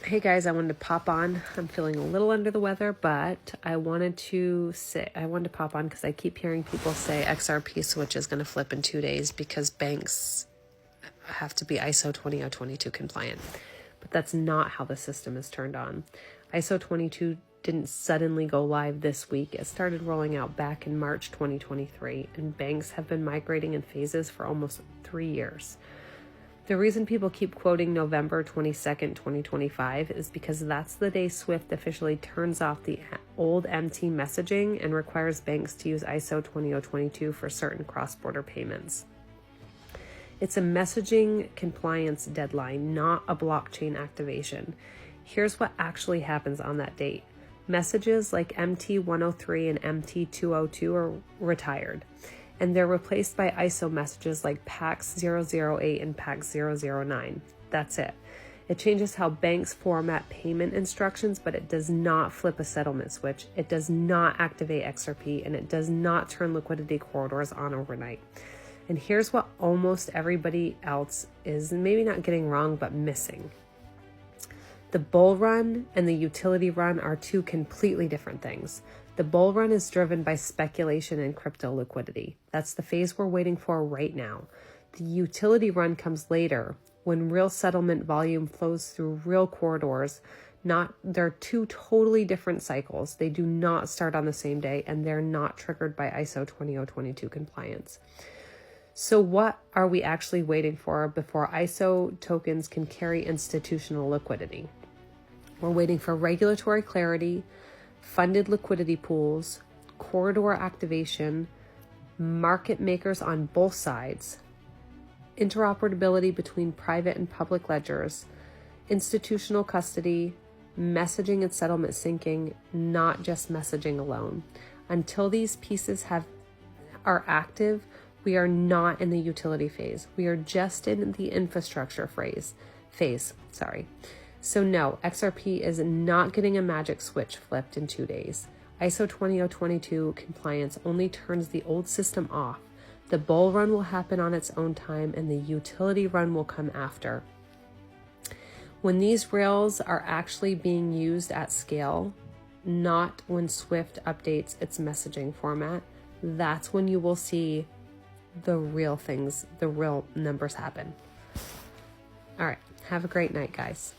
Hey guys, I wanted to pop on. I'm feeling a little under the weather, but I wanted to pop on because I keep hearing people say XRP switch is going to flip in 2 days because banks have to be ISO 20022 compliant. But that's not how the system is turned on. ISO 22 didn't suddenly go live this week. It started rolling out back in March 2023, and banks have been migrating in phases for almost 3 years. The reason people keep quoting November 22nd, 2025 is because that's the day SWIFT officially turns off the old MT messaging and requires banks to use ISO 20022 for certain cross-border payments. It's a messaging compliance deadline, not a blockchain activation. Here's what actually happens on that date. Messages like MT103 and MT202 are retired, and they're replaced by ISO messages like PAX 008 and PAX 009. That's it. It changes how banks format payment instructions, but it does not flip a settlement switch. It does not activate XRP, and it does not turn liquidity corridors on overnight. And here's what almost everybody else is maybe not getting wrong, but missing. The bull run and the utility run are two completely different things. The bull run is driven by speculation and crypto liquidity. That's the phase we're waiting for right now. The utility run comes later, when real settlement volume flows through real corridors. They're two totally different cycles. They do not start on the same day, and they're not triggered by ISO 20022 compliance. So what are we actually waiting for before ISO tokens can carry institutional liquidity? We're waiting for regulatory clarity, funded liquidity pools, corridor activation, market makers on both sides, interoperability between private and public ledgers, institutional custody, messaging and settlement syncing, not just messaging alone. Until these pieces are active, we are not in the utility phase. We are just in the infrastructure phase. So no, XRP is not getting a magic switch flipped in 2 days. ISO 20022 compliance only turns the old system off. The bull run will happen on its own time, and the utility run will come after. When these rails are actually being used at scale, not when SWIFT updates its messaging format, that's when you will see the real things, the real numbers happen. All right, have a great night, guys.